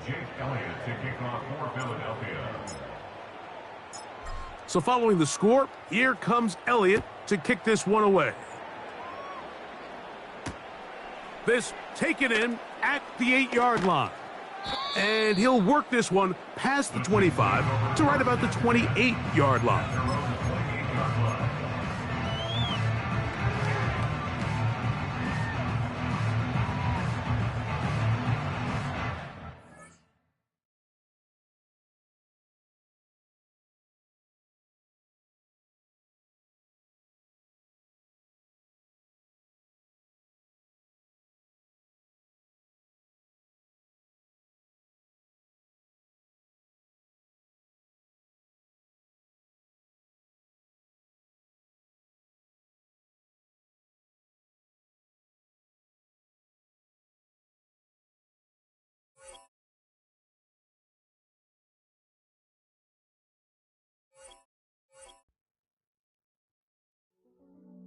Jake Elliott to kick off for Philadelphia. So following the score, here comes Elliott to kick this one away. This taken in at the 8-yard line. And he'll work this one past the 25 to right about the 28-yard line.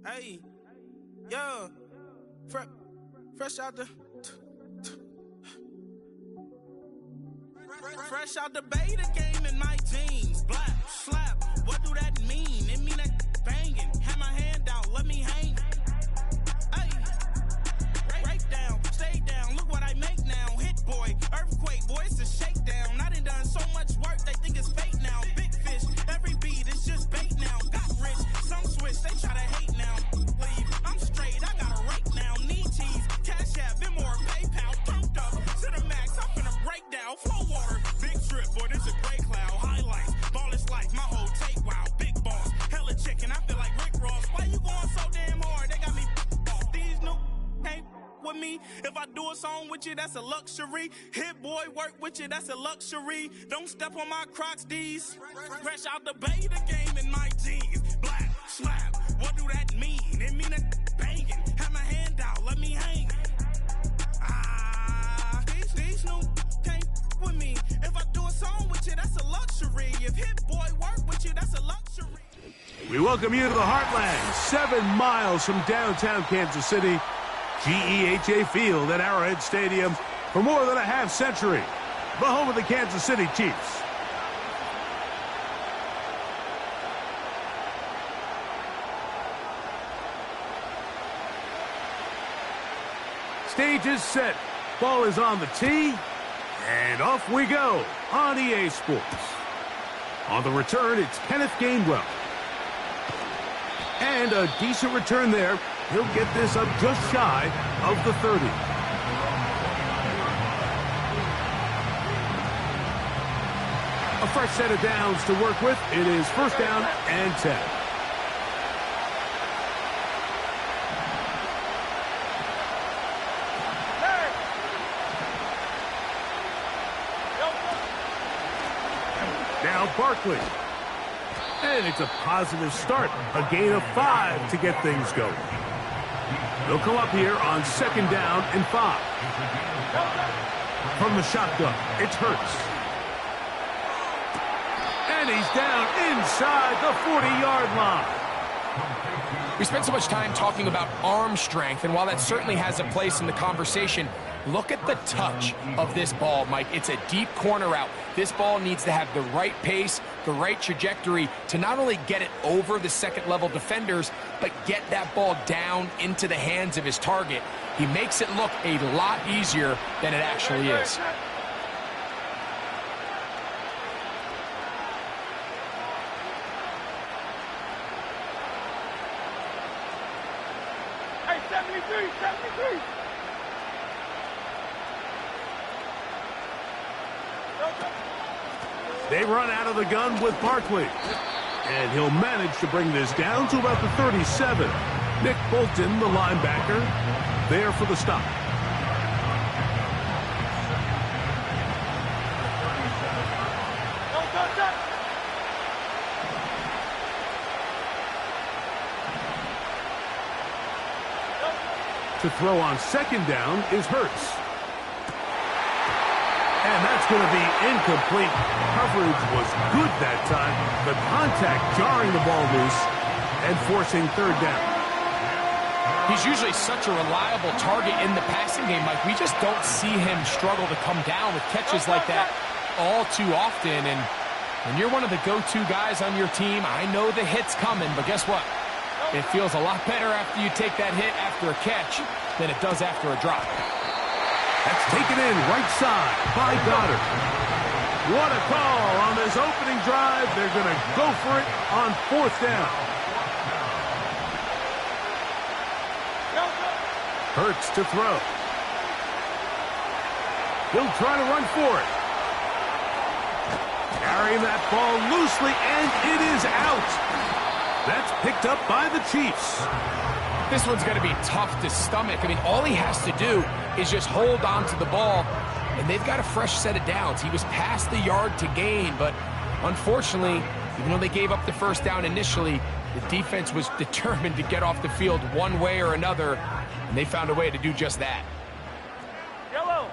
Hey, yo, fresh out the beta game in my jeans. Black, slap, what do that mean? It mean that banging. Have my hand out, let me hang. Hey, break down, stay down, look what I make now. Hit boy, earthquake, boy, it's a shakedown. I done so much work, they think it's fake now. Big fish, every beat, it's just bait now. Got rich, some switch, they try to hate now. Leave, I'm straight, I got a rake now. Need cheese, cash app, more PayPal. Turned up, to the max, I'm finna break down. Flow water, big trip, boy, this a gray cloud. Highlights, ball is life, my whole take, wow. Big boss, hella chicken, I feel like Rick Ross. Why you going so damn hard? They got me off. These new ain't with me. If I do a song with you, that's a luxury. Hit boy, work with you, that's a luxury. Don't step on my Crocs, D's. Fresh out the beta game in my jeans. Black, slap, what do that mean? It mean that banging. Have my hand out, let me hang. These new can't with me. If I do a song with you, that's a luxury. If hit boy work with you, that's a luxury. We welcome you to the Heartland, 7 miles from downtown Kansas City. GEHA Field at Arrowhead Stadium for more than a half century. The home of the Kansas City Chiefs. Stage is set. Ball is on the tee. And off we go on EA Sports. On the return, it's Kenneth Gainwell. And a decent return there. He'll get this up just shy of the 30. A fresh set of downs to work with. It is first down and 10. Now Barkley. And it's a positive start. A gain of 5 to get things going. They'll come up here on second down and 5. From the shotgun, it's Hurts. And he's down inside the 40-yard line. We spent so much time talking about arm strength, and while that certainly has a place in the conversation, look at the touch of this ball, Mike. It's a deep corner route. This ball needs to have the right pace, the right trajectory to not only get it over the second-level defenders, but get that ball down into the hands of his target. He makes it look a lot easier than it actually is. Hey, 73. They run out of the gun with Barkley. And he'll manage to bring this down to about the 37. Nick Bolton, the linebacker, there for the stop. To throw on second down is Hurts. And that's going to be incomplete. Coverage was good that time. The contact jarring the ball loose and forcing third down. He's usually such a reliable target in the passing game, Mike. We just don't see him struggle to come down with catches like that all too often. And when you're one of the go-to guys on your team, I know the hit's coming, but guess what? It feels a lot better after you take that hit after a catch than it does after a drop. That's taken in right side by Goddard. What a call on this opening drive. They're going to go for it on 4th down. Hurts to throw. He'll try to run for it. Carrying that ball loosely, and it is out. That's picked up by the Chiefs. This one's going to be tough to stomach. I mean, all he has to do is just hold on to the ball, and they've got a fresh set of downs. He was past the yard to gain, but unfortunately, even though they gave up the first down initially, the defense was determined to get off the field one way or another, and they found a way to do just that. Yellow.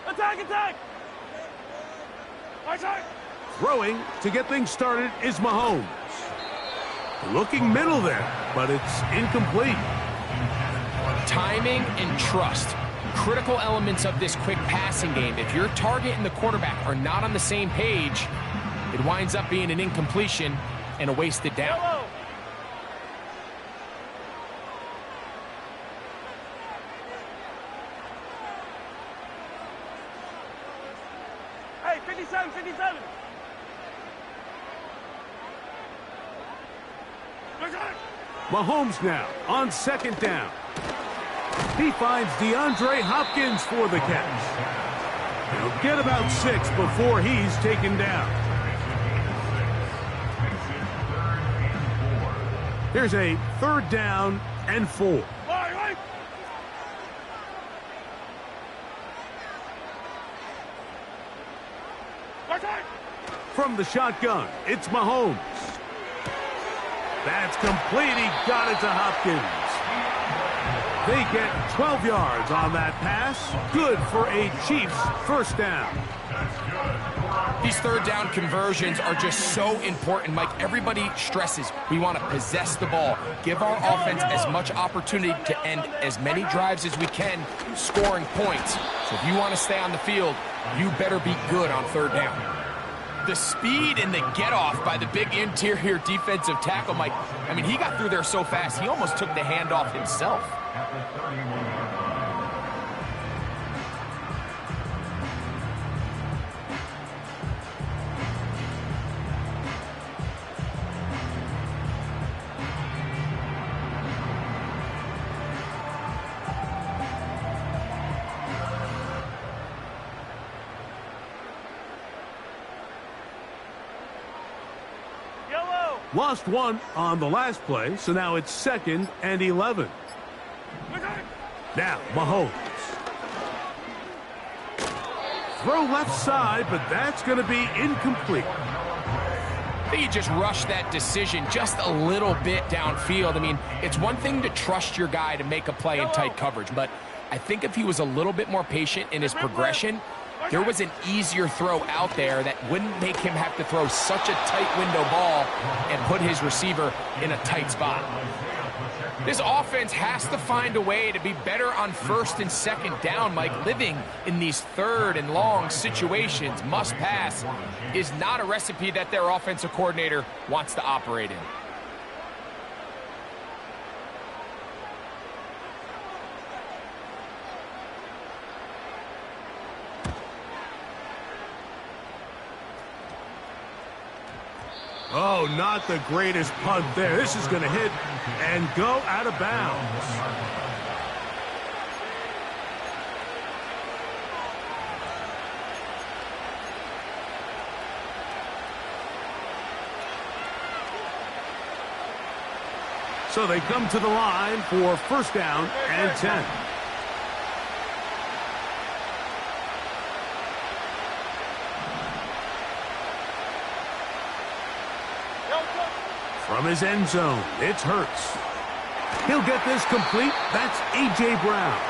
Attack, attack. Attack. Throwing to get things started is Mahomes. Looking middle there, but it's incomplete. Timing and trust, critical elements of this quick passing game. If your target and the quarterback are not on the same page, it winds up being an incompletion and a wasted down. Yellow. Hey, 57, 57. Mahomes now on 2nd down. He finds DeAndre Hopkins for the catch. He'll get about 6 before he's taken down. Here's a 3rd down and 4. Right. Attack. From the shotgun, it's Mahomes. That's complete. He got it to Hopkins. They get 12 yards on that pass. Good for a Chiefs 1st down. These 3rd down conversions are just so important, Mike. Everybody stresses we want to possess the ball, give our offense as much opportunity to end as many drives as we can, scoring points. So if you want to stay on the field, you better be good on 3rd down. The speed and the get-off by the big interior defensive tackle, Mike. I mean, he got through there so fast, he almost took the handoff himself. Lost 1 on the last play, so now it's 2nd and 11. Now, Mahomes. Throw left side, but that's going to be incomplete. I think he just rushed that decision just a little bit downfield. I mean, it's one thing to trust your guy to make a play in tight coverage, but I think if he was a little bit more patient in his progression, there was an easier throw out there that wouldn't make him have to throw such a tight window ball and put his receiver in a tight spot. This offense has to find a way to be better on 1st and 2nd down, Mike. Living in these 3rd and long situations, must pass, is not a recipe that their offensive coordinator wants to operate in. Oh, not the greatest punt there. This is going to hit and go out of bounds. So they come to the line for 1st down and 10. From his end zone, it's Hurts. He'll get this complete. That's A.J. Brown.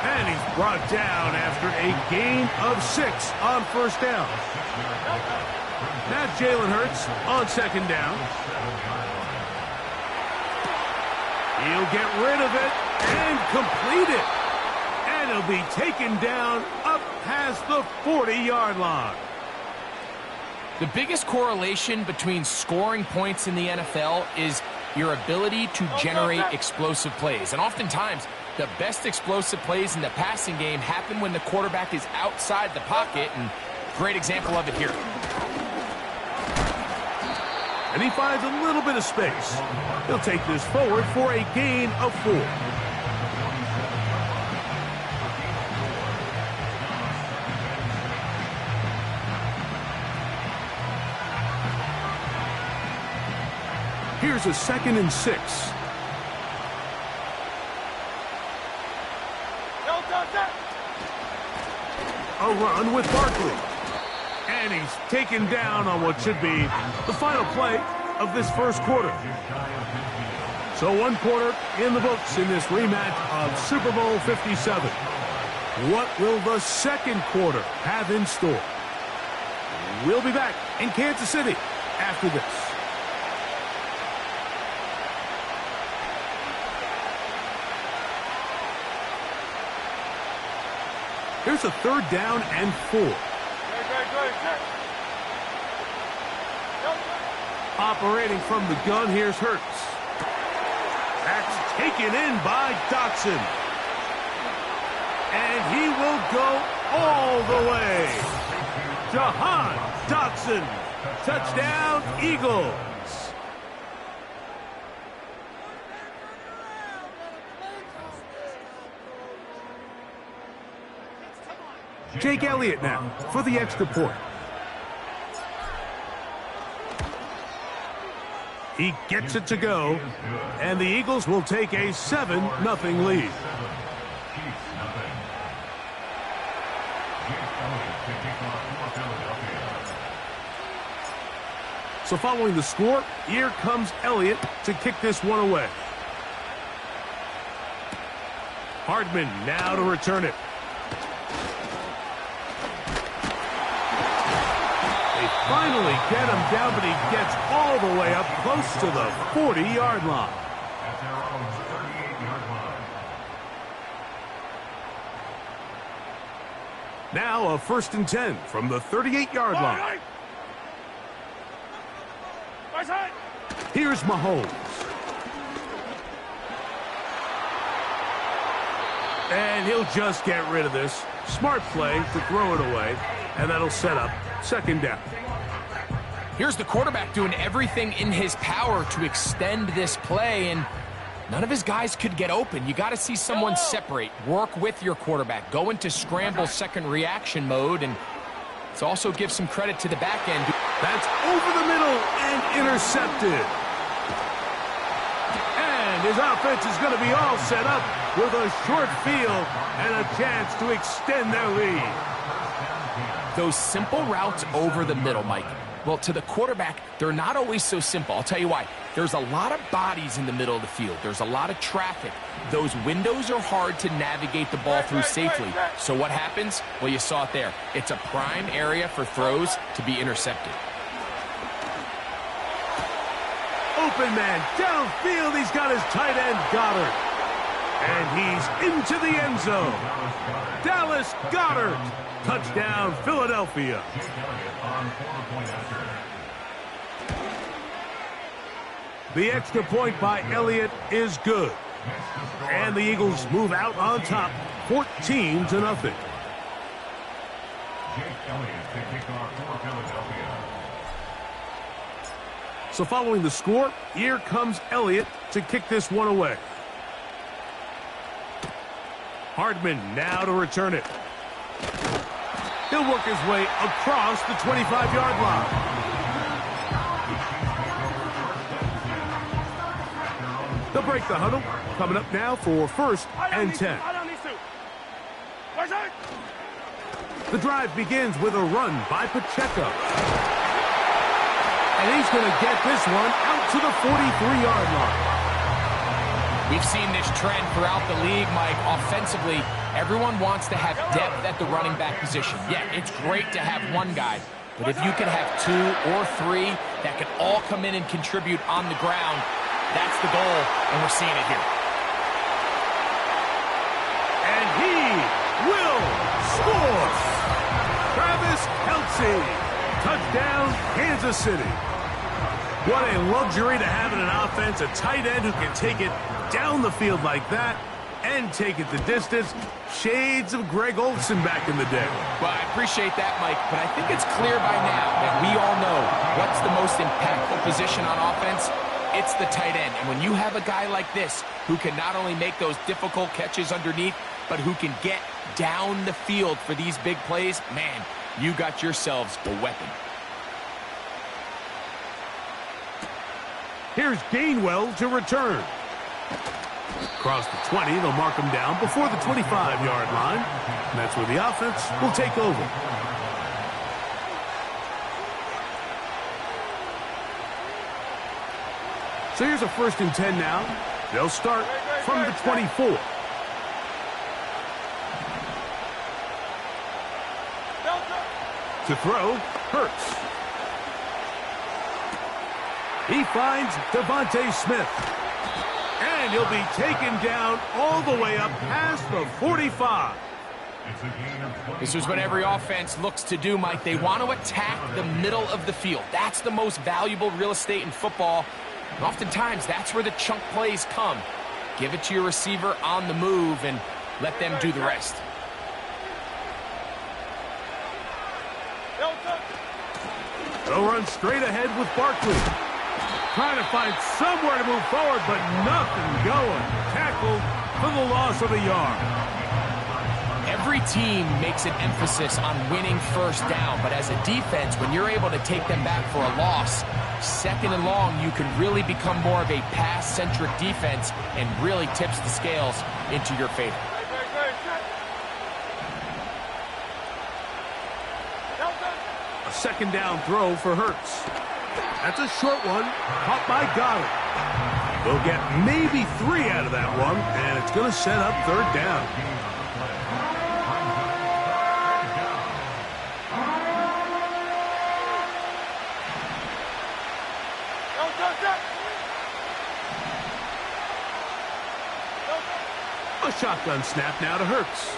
And he's brought down after a gain of 6 on 1st down. Now Jalen Hurts on second down. He'll get rid of it and complete it. And he'll be taken down up past the 40-yard line. The biggest correlation between scoring points in the NFL is your ability to generate explosive plays. And oftentimes, the best explosive plays in the passing game happen when the quarterback is outside the pocket, and great example of it here. And he finds a little bit of space. He'll take this forward for a gain of 4. Here's a 2nd and 6. A run with Barkley. And he's taken down on what should be the final play of this first quarter. So 1 quarter in the books in this rematch of Super Bowl 57. What will the second quarter have in store? We'll be back in Kansas City after this. Here's a 3rd down and 4. Operating from the gun, here's Hurts. That's taken in by Dotson. And he will go all the way. Jahan Dotson. Touchdown, Eagles. Jake Elliott now for the extra point. He gets it to go, and the Eagles will take a 7-0 lead. So following the score, here comes Elliott to kick this one away. Hardman now to return it. They finally get him down, but he gets all the way up close to the 40-yard line. At their own 38-yard line. Now a 1st and 10 from the 38-yard line. Here's Mahomes. And he'll just get rid of this. Smart play to throw it away, and that'll set up 2nd down. Here's the quarterback doing everything in his power to extend this play, and none of his guys could get open. You got to see someone separate, work with your quarterback, go into scramble second reaction mode, and let's also give some credit to the back end. That's over the middle and intercepted. And his offense is going to be all set up with a short field and a chance to extend their lead. Those simple routes over the middle, Mike. Well, to the quarterback, they're not always so simple. I'll tell you why. There's a lot of bodies in the middle of the field. There's a lot of traffic. Those windows are hard to navigate the ball through safely. So what happens? Well, you saw it there. It's a prime area for throws to be intercepted. Open man downfield. He's got his tight end, Goddard. And he's into the end zone. Dallas Goedert. Touchdown, Philadelphia. The extra point by Elliott is good. And the Eagles move out on top, 14-0. Jake Elliott to kick off for Philadelphia. So following the score, here comes Elliott to kick this one away. Hardman now to return it. He'll work his way across the 25-yard line. They'll break the huddle. Coming up now for 1st and 10. The drive begins with a run by Pacheco. And he's going to get this one out to the 43-yard line. We've seen this trend throughout the league, Mike. Offensively, everyone wants to have depth at the running back position. Yeah, it's great to have one guy, But if you can have 2 or 3 that can all come in and contribute on the ground, that's the goal, and we're seeing it here. And he will score! Travis Kelce, touchdown, Kansas City. What a luxury to have in an offense, a tight end who can take it down the field like that and take it the distance. Shades of Greg Olsen back in the day. Well, I appreciate that, Mike, but I think it's clear by now that we all know what's the most impactful position on offense. It's the tight end. And when you have a guy like this who can not only make those difficult catches underneath, but who can get down the field for these big plays, man, you got yourselves a weapon. Here's Gainwell to return. Across the 20, they'll mark him down before the 25-yard line. And that's where the offense will take over. So here's a 1st and 10 now. They'll start from the 24. To throw, Hurts. He finds Devontae Smith. And he'll be taken down all the way up past the 45. This is what every offense looks to do, Mike. They want to attack the middle of the field. That's the most valuable real estate in football. And oftentimes, that's where the chunk plays come. Give it to your receiver on the move and let them do the rest. They'll run straight ahead with Barkley. Trying to find somewhere to move forward, but nothing going. Tackled for the loss of a yard. Every team makes an emphasis on winning first down, but as a defense, when you're able to take them back for a loss, 2nd and long, you can really become more of a pass-centric defense and really tips the scales into your favor. A 2nd down throw for Hurts. That's a short one, caught by Goddard. They'll get maybe 3 out of that one, and it's going to set up 3rd down. A shotgun snap now to Hurts.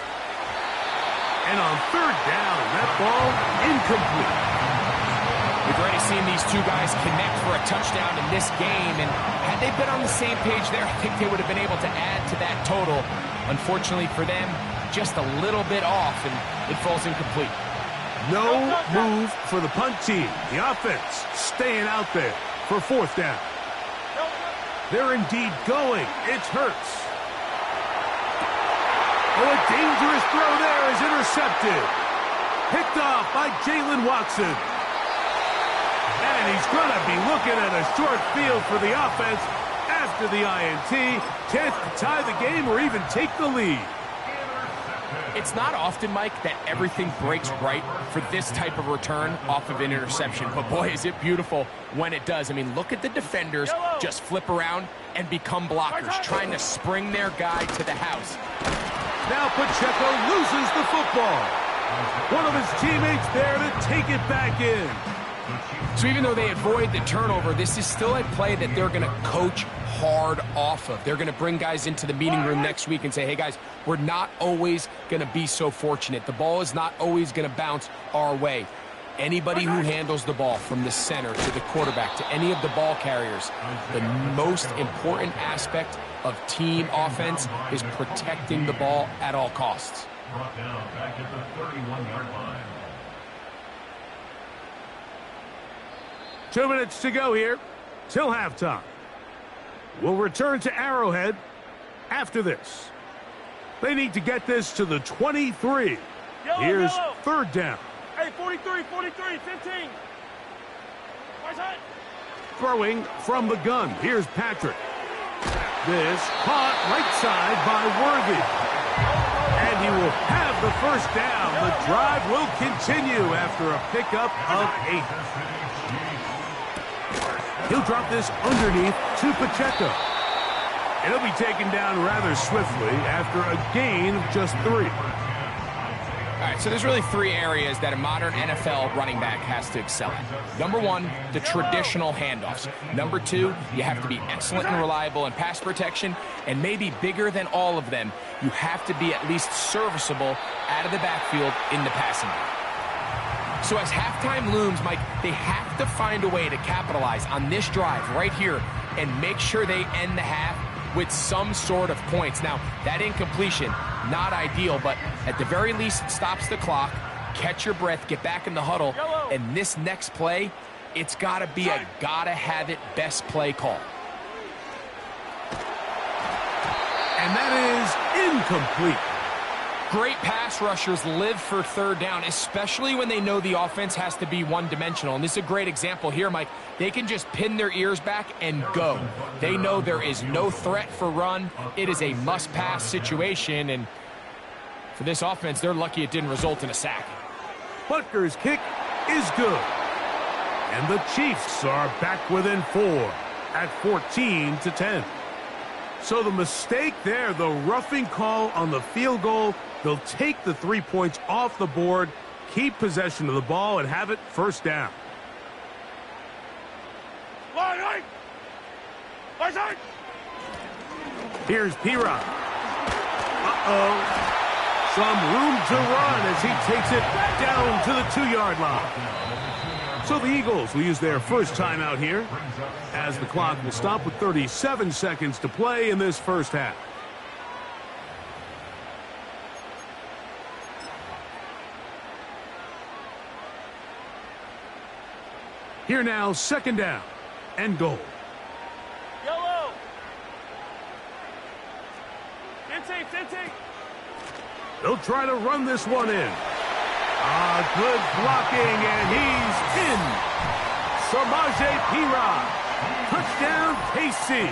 And on 3rd down, that ball incomplete. We've already seen these two guys connect for a touchdown in this game, and had they been on the same page there, I think they would have been able to add to that total. Unfortunately for them, just a little bit off, and it falls incomplete. No move for the punt team. The offense staying out there for 4th down. They're indeed going. It's Hurts. Oh, a dangerous throw there is intercepted. Picked off by Jalen Watson. And he's going to be looking at a short field for the offense after the INT. Chance to tie the game or even take the lead. It's not often, Mike, that everything breaks right for this type of return off of an interception. But, boy, is it beautiful when it does. I mean, look at the defenders just flip around and become blockers, trying to spring their guy to the house. Now Pacheco loses the football. One of his teammates there to take it back in. So even though they avoid the turnover, this is still a play that they're going to coach hard off of. They're going to bring guys into the meeting room next week and say, hey, guys, we're not always going to be so fortunate. The ball is not always going to bounce our way. Anybody who handles the ball from the center to the quarterback to any of the ball carriers, the most important aspect of team offense is protecting the ball at all costs. Brought down back at the 31-yard line. 2 minutes to go here till halftime. We'll return to Arrowhead after this. They need to get this to the 23. Here's 3rd down. Hey, 43, 15. Throwing from the gun. Here's Patrick. This caught right side by Worthy. And he will have the 1st down. The drive will continue after a pickup of 8. He'll drop this underneath to Pacheco. It'll be taken down rather swiftly after a gain of just 3. All right, so there's really three areas that a modern NFL running back has to excel at. Number one, the traditional handoffs. Number two, you have to be excellent and reliable in pass protection. And maybe bigger than all of them, you have to be at least serviceable out of the backfield in the passing game. So as halftime looms, Mike, they have to find a way to capitalize on this drive right here and make sure they end the half with some sort of points. Now, that incompletion, not ideal, but at the very least, it stops the clock. Catch your breath, get back in the huddle, and this next play, it's got to be a gotta-have-it best play call. And that is incomplete. Great pass rushers live for third down, especially when they know the offense has to be one-dimensional. And this is a great example here, Mike. They can just pin their ears back and go. They know there is no threat for run. It is a must-pass situation, and for this offense, they're lucky it didn't result in a sack. Butker's kick is good. And the Chiefs are back within 4 at 14-10. So the mistake there, the roughing call on the field goal, they'll take the 3 points off the board, keep possession of the ball, and have it first down. Here's P-Rod. Some room to run as he takes it down to the 2-yard line. So the Eagles will use their first timeout here, as the clock will stop with 37 seconds to play in this first half. Here now, second down and goal. Yellow. 15. They'll try to run this one in. Good blocking, and he's in. Samaje Perine. Touchdown, KC.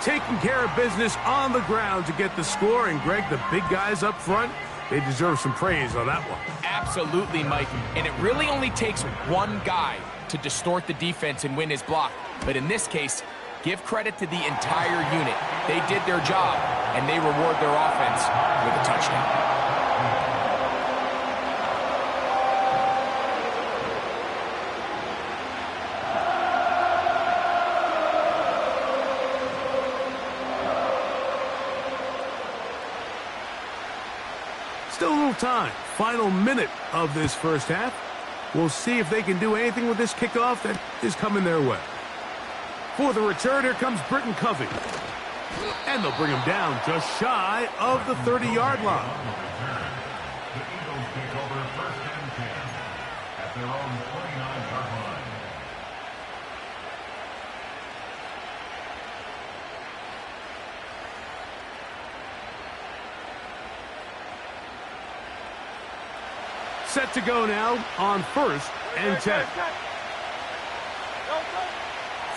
Taking care of business on the ground to get the score. And, Greg, the big guys up front, they deserve some praise on that one. Absolutely, Mike. And it really only takes one guy to distort the defense and win his block. But in this case, give credit to the entire unit. They did their job, and they reward their offense with a touchdown. Still a little time. Final minute of this first half. We'll see if they can do anything with this kickoff that is coming their way. For the return, here comes Britton Covey. And they'll bring him down just shy of the 30-yard line. The Eagles take over first and 10 at their own 29-yard line. Set to go now on first and 10.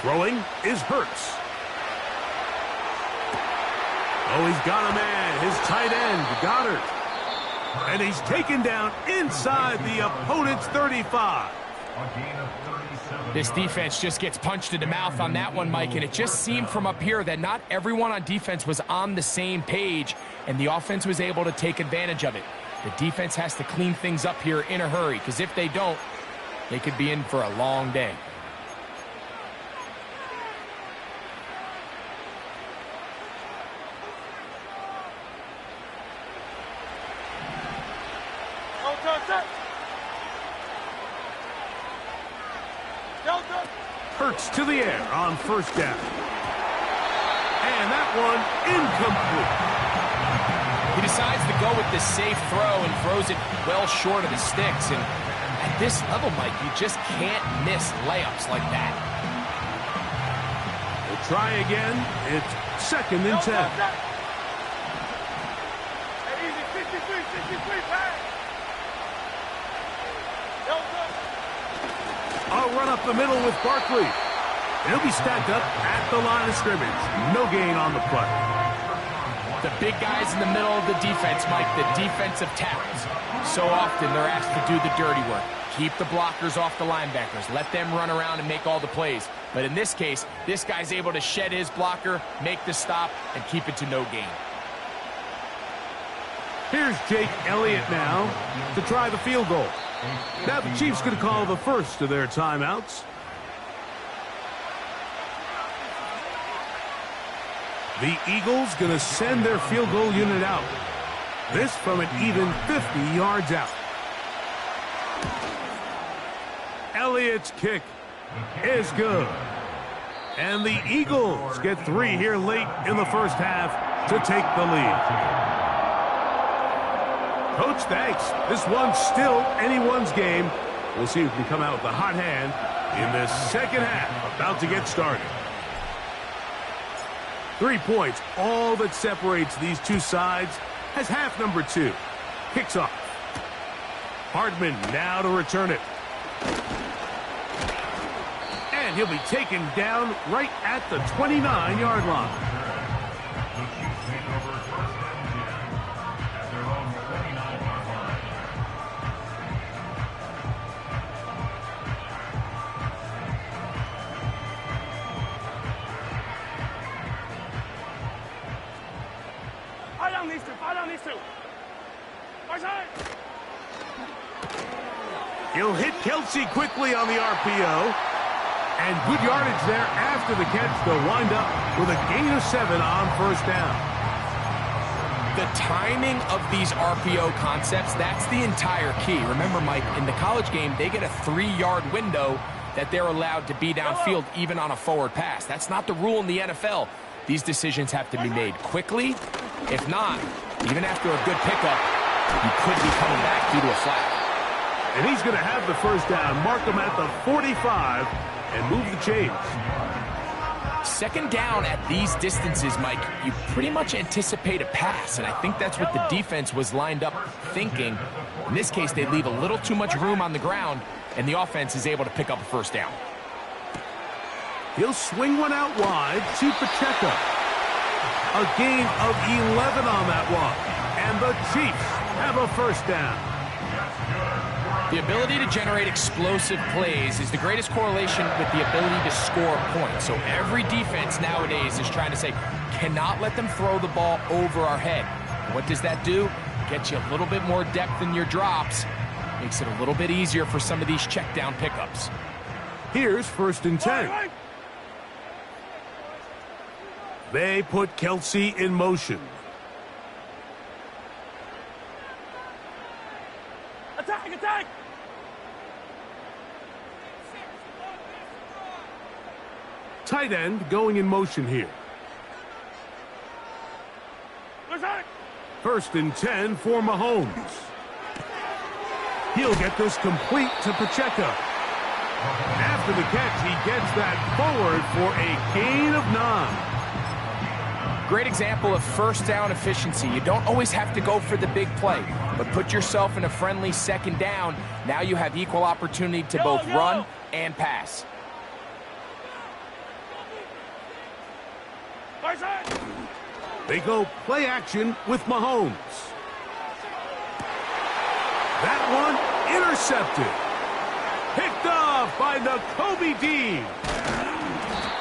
Throwing is Hurts. Oh, he's got a man, his tight end, Goddard. And he's taken down inside the opponent's 35. A gain of 37. This defense just gets punched in the mouth on that one, Mike, and it just seemed from up here that not everyone on defense was on the same page, and the offense was able to take advantage of it. The defense has to clean things up here in a hurry, because if they don't, they could be in for a long day. Hurts to the air on first down. And that one incomplete. He decides to go with the safe throw and throws it well short of the sticks. And at this level, Mike, you just can't miss layups like that. We'll try again. It's second and 10. Easy, 63, pass. I'll run up the middle with Barkley. He'll be stacked up at the line of scrimmage. No gain on the play. The big guys in the middle of the defense, Mike, the defensive tackles. So often they're asked to do the dirty work. Keep the blockers off the linebackers. Let them run around and make all the plays. But in this case, this guy's able to shed his blocker, make the stop, and keep it to no gain. Here's Jake Elliott now to try the field goal. Now the Chiefs going to call the first of their timeouts. The Eagles going to send their field goal unit out. This from an even 50 yards out. Elliott's kick is good. And the Eagles get 3 here late in the first half to take the lead. Coach, thanks. This one's still anyone's game. We'll see who can come out with a hot hand in this second half, about to get started. 3 points, all that separates these two sides, as half number 2 kicks off. Hardman now to return it. And he'll be taken down right at the 29-yard line. The Chiefs take over first and 10 at their own 29-yard line. Fight on these two. Right side. He'll hit Kelce quickly on the RPO. And good yardage there after the catch. They'll wind up with a gain of 7 on first down. The timing of these RPO concepts, that's the entire key. Remember, Mike, in the college game, they get a 3-yard window that they're allowed to be downfield even on a forward pass. That's not the rule in the NFL. These decisions have to be made quickly. If not, even after a good pickup, you could be coming back due to a flag. And he's going to have the first down. Mark him at the 45 and move the chains. Second down at these distances, Mike, you pretty much anticipate a pass, and I think that's what the defense was lined up thinking. In this case, they leave a little too much room on the ground, and the offense is able to pick up a first down. He'll swing one out wide to Pacheco. A gain of 11 on that one, and the Chiefs have a first down. The ability to generate explosive plays is the greatest correlation with the ability to score points. So every defense nowadays is trying to say, cannot let them throw the ball over our head. What does that do? Gets you a little bit more depth in your drops. Makes it a little bit easier for some of these check down pickups. Here's first and 10. They put Kelce in motion. Attack, attack! Tight end going in motion here. First and 10 for Mahomes. He'll get this complete to Pacheco. After the catch, he gets that forward for a gain of 9. Great example of first down efficiency. You don't always have to go for the big play, but put yourself in a friendly second down. Now you have equal opportunity to both run and pass. They go play action with Mahomes. That one intercepted. Picked off by Nakobe Dean.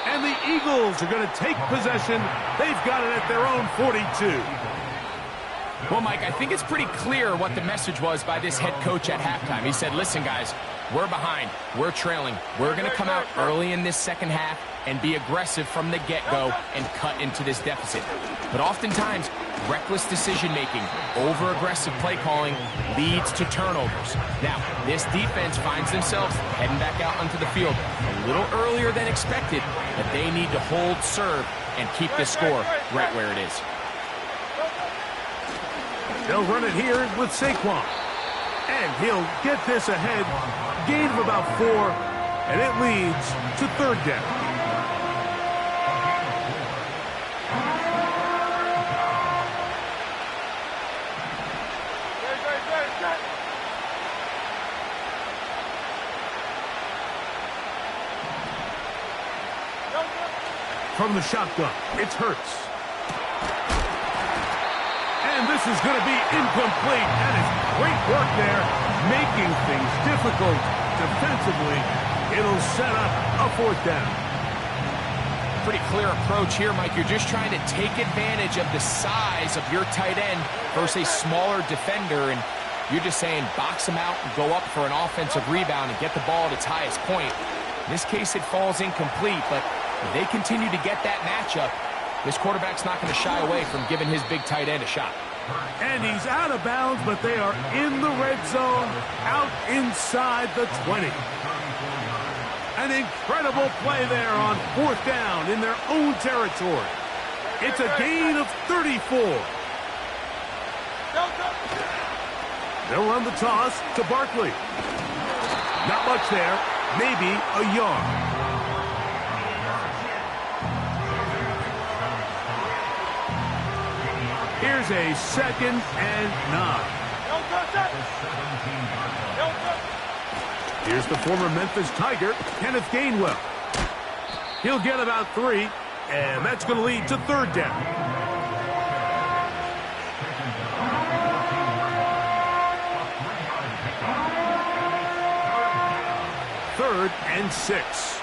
And the Eagles are going to take possession. They've got it at their own 42. Well, Mike, I think it's pretty clear what the message was by this head coach at halftime. He said, listen, guys, we're behind. We're trailing. We're going to come out early in this second half and be aggressive from the get-go and cut into this deficit. But oftentimes, reckless decision-making, over-aggressive play calling leads to turnovers. Now, this defense finds themselves heading back out onto the field a little earlier than expected, but they need to hold serve and keep this score right where it is. They'll run it here with Saquon. And he'll get this ahead. Gain of about 4, and it leads to third down. From the shotgun, it's Hurts. And this is going to be incomplete. That is great work there, making things difficult defensively. It'll set up a fourth down. pretty clear approach here, Mike. You're just trying to take advantage of the size of your tight end versus a smaller defender, and you're just saying box him out and go up for an offensive rebound and get the ball at its highest point. In this case, it falls incomplete, but if they continue to get that matchup, this quarterback's not going to shy away from giving his big tight end a shot. And he's out of bounds, but they are in the red zone, out inside the 20. An incredible play there on 4th down in their own territory. It's a gain of 34. They'll run the toss to Barkley. Not much there, maybe a yard. Here's a 2nd and 9. Here's the former Memphis Tiger, Kenneth Gainwell. He'll get about 3, and that's going to lead to 3rd down. 3rd and 6.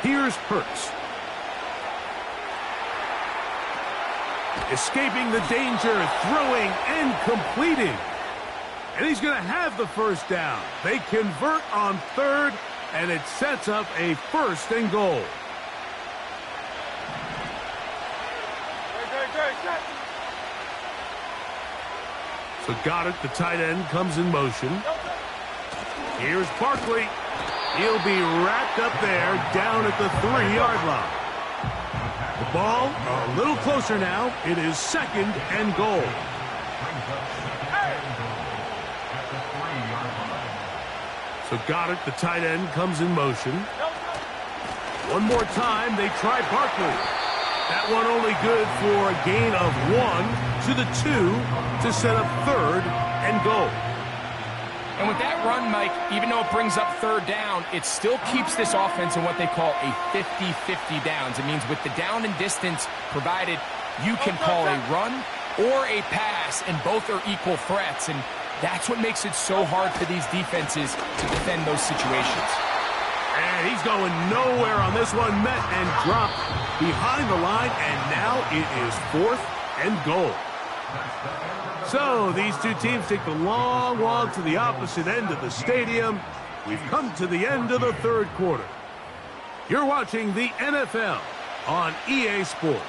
Here's Hurts. Escaping the danger, throwing and completing. And he's going to have the 1st down. They convert on 3rd, and it sets up a 1st and goal. So Goddard, the tight end, comes in motion. Here's Barkley. He'll be wrapped up there down at the 3-yard line. The ball a little closer now. It is 2nd and goal. So Goddard, the tight end, comes in motion. One more time, they try Barkley. That one only good for a gain of 1 to the 2 to set up 3rd and goal. And with that run, Mike, even though it brings up 3rd down, it still keeps this offense in what they call a 50-50 downs. It means with the down and distance provided, you can call a run or a pass, and both are equal threats. And that's what makes it so hard for these defenses to defend those situations. And he's going nowhere on this one. Met and dropped behind the line, and now it is 4th and goal. So these two teams take the long walk to the opposite end of the stadium. We've come to the end of the 3rd quarter. You're watching the NFL on EA Sports.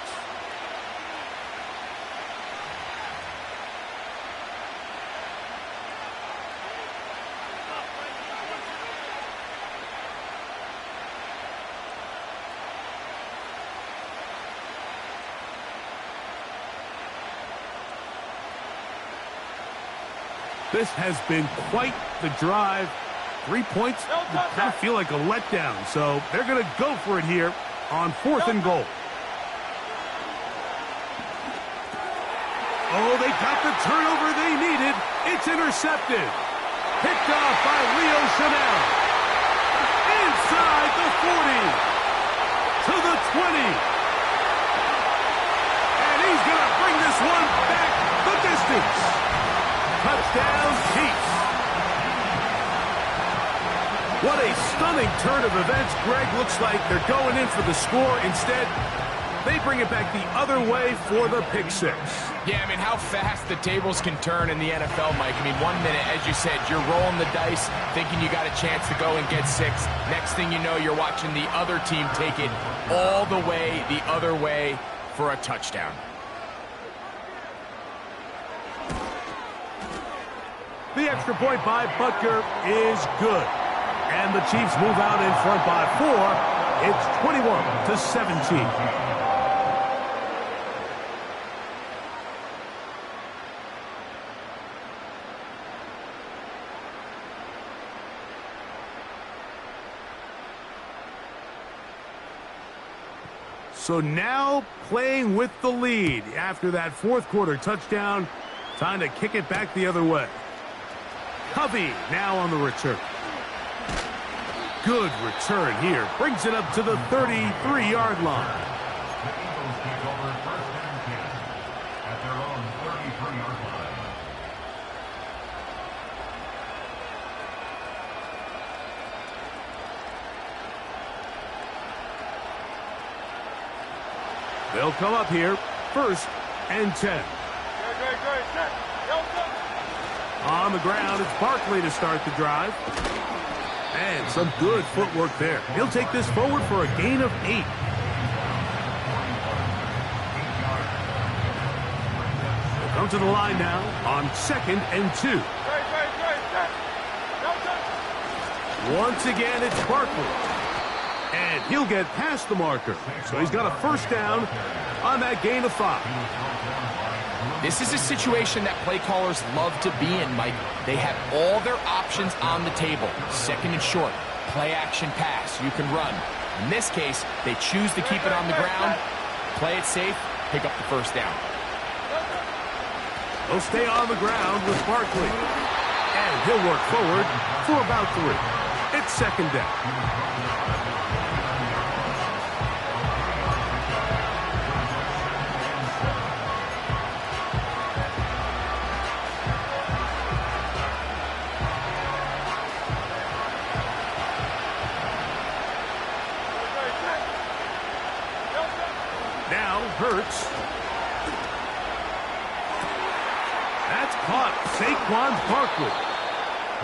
This has been quite the drive. 3 points kind of feel like a letdown, so they're going to go for it here on 4th and goal. Oh, they got the turnover they needed. It's intercepted. Picked off by Leo Chanel. Inside the 40. To the 20. And he's going to bring this one back the distance. Touchdown, Chiefs. What a stunning turn of events. Greg, looks like they're going in for the score. Instead, they bring it back the other way for the pick 6. Yeah, I mean, how fast the tables can turn in the NFL, Mike. I mean, 1 minute, as you said, you're rolling the dice, thinking you got a chance to go and get 6. Next thing you know, you're watching the other team take it all the way the other way for a touchdown. The extra point by Butker is good. And the Chiefs move out in front by 4. It's 21-17. So now playing with the lead after that 4th quarter touchdown. Time to kick it back the other way. Covey now on the return. Good return here. Brings it up to the 33-yard line. The Eagles take over first and 10 at their own 33-yard line. They'll come up here, first and 10. On the ground, it's Barkley to start the drive. And some good footwork there. He'll take this forward for a gain of 8. They'll come to the line now on second and 2. Once again, it's Barkley. And he'll get past the marker. So he's got a first down on that gain of 5. This is a situation that play callers love to be in, Mike. They have all their options on the table. Second and short, play action pass, you can run. In this case, they choose to keep it on the ground, play it safe, pick up the first down. They'll stay on the ground with Barkley. And he'll work forward for about 3. It's second down. Hurts. That's caught. Saquon Barkley.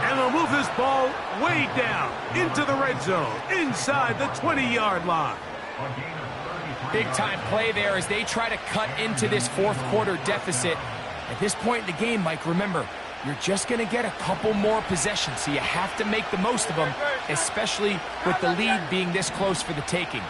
And they'll move this ball way down into the red zone, inside the 20-yard line. Big-time play there as they try to cut into this fourth quarter deficit. At this point in the game, Mike, remember, you're just going to get a couple more possessions, so you have to make the most of them, especially with the lead being this close for the taking.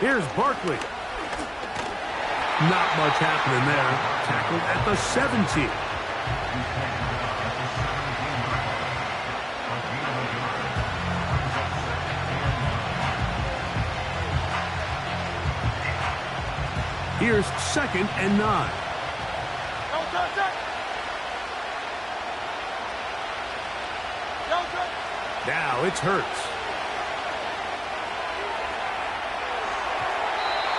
Here's Barkley. Not much happening there. Tackled at the 17. Here's second and 9. Now it's Hurts.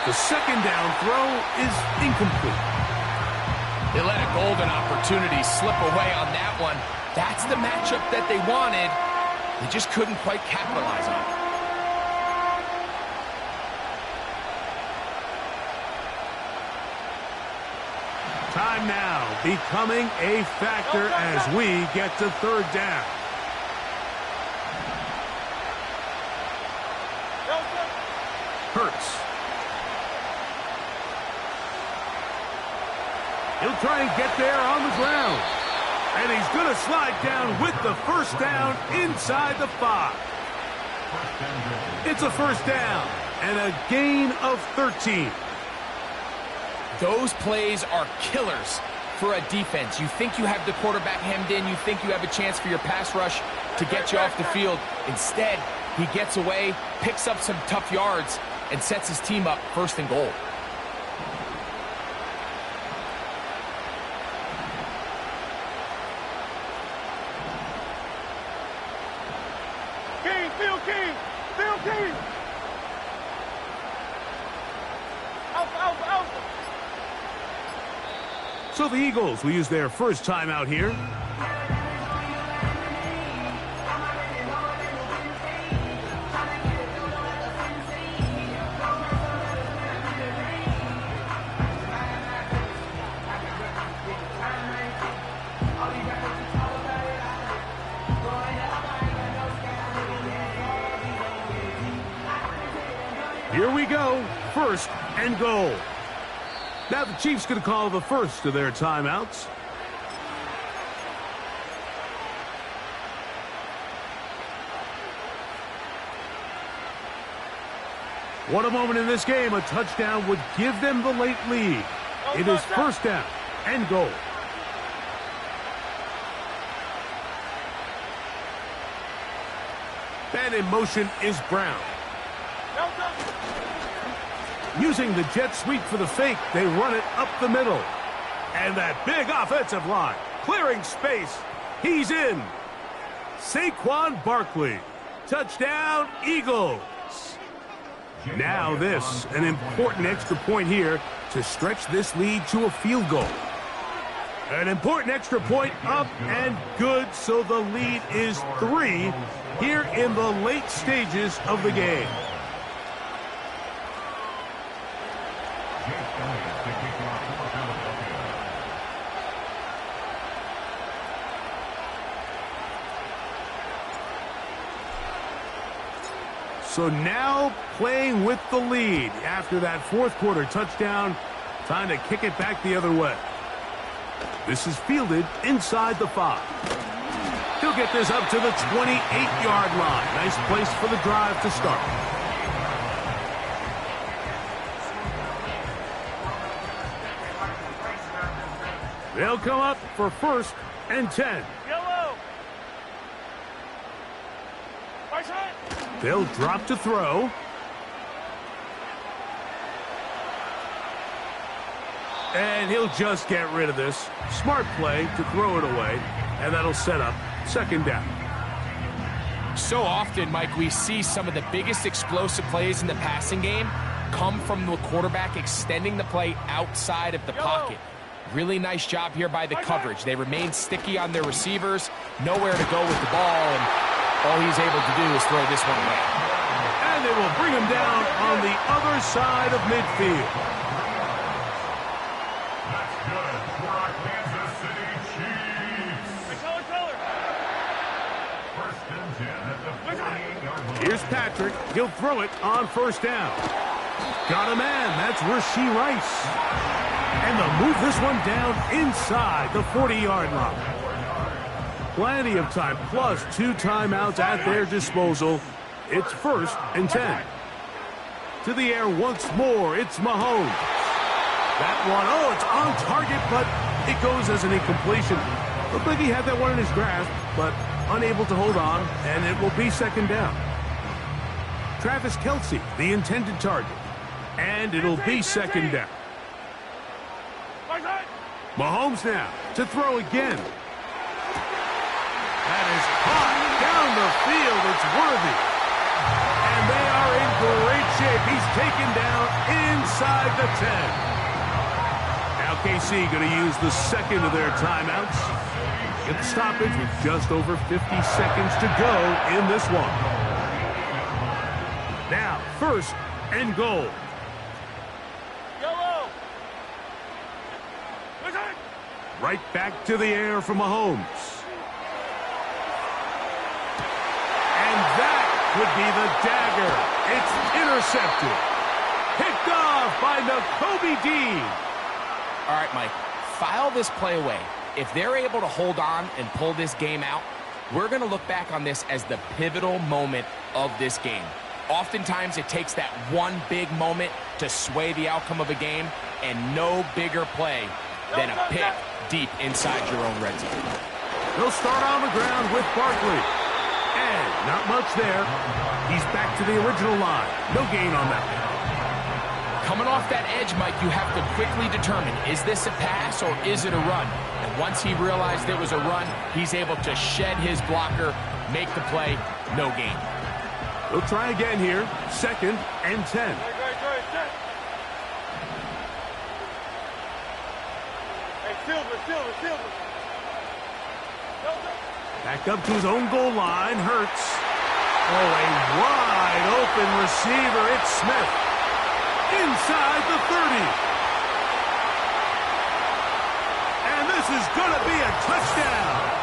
The second down throw is incomplete. They let a golden opportunity slip away on that one. That's the matchup that they wanted. They just couldn't quite capitalize on it. Time now becoming a factor as we get to third down. Hurts. He'll try and get there on the ground. And he's going to slide down with the first down inside the 5. It's a first down and a gain of 13. Those plays are killers for a defense. You think you have the quarterback hemmed in. You think you have a chance for your pass rush to get you off the field. Instead, he gets away, picks up some tough yards, and sets his team up first and goal. So the Eagles will use their first time out here. Here we go. First and goal. Now the Chiefs going to call the first of their timeouts. What a moment in this game. A touchdown would give them the late lead. It is first down and goal. And in motion is Brown. Using the jet sweep for the fake, they run it up the middle. And that big offensive line, clearing space. He's in. Saquon Barkley. Touchdown, Eagles. Now this, an important extra point here to stretch this lead to a field goal. An important extra point up and good, so the lead is 3 here in the late stages of the game. So now playing with the lead after that fourth quarter touchdown, time to kick it back the other way. This is fielded inside the 5. He'll get this up to the 28-yard line. Nice place for the drive to start. They'll come up for 1st and 10. Yellow. Right side. They'll drop to throw. And he'll just get rid of this. Smart play to throw it away. And that'll set up 2nd down. So often, Mike, we see some of the biggest explosive plays in the passing game come from the quarterback extending the play outside of the pocket. Really nice job here by the coverage. They remain sticky on their receivers, nowhere to go with the ball, and all he's able to do is throw this one away. And they will bring him down on the other side of midfield. That's good for our Kansas City Chiefs. Color. 1st and 10 at the 48-yard line. Here's Patrick. He'll throw it on 1st down. Got a man. That's Rashee Rice. And they'll move this one down inside the 40-yard line. Plenty of time, plus 2 timeouts at their disposal. It's 1st and 10. To the air once more, it's Mahomes. That one, it's on target, but it goes as an incompletion. Looked like he had that one in his grasp, but unable to hold on, and it will be 2nd down. Travis Kelce, the intended target, and it'll be 2nd down. Mahomes now to throw again. That is hot down the field. It's worthy. And they are in great shape. He's taken down inside the 10. Now KC going to use the 2nd of their timeouts. Get the stoppage with just over 50 seconds to go in this one. Now, 1st and goal. Right back to the air for Mahomes. And that would be the dagger. It's intercepted. Picked off by Nakobe Dean. All right, Mike, file this play away. If they're able to hold on and pull this game out, we're going to look back on this as the pivotal moment of this game. Oftentimes, it takes that one big moment to sway the outcome of a game, and no bigger play than a pick deep inside your own red zone. They'll start on the ground with Barkley. And not much there. He's back to the original line. No gain on that one. Coming off that edge, Mike, you have to quickly determine, is this a pass or is it a run? And once he realized it was a run, he's able to shed his blocker, make the play, no gain. They'll try again here. 2nd and 10. Silver. Back up to his own goal line. Hurts. A wide open receiver. It's Smith. Inside the 30. And this is going to be a touchdown.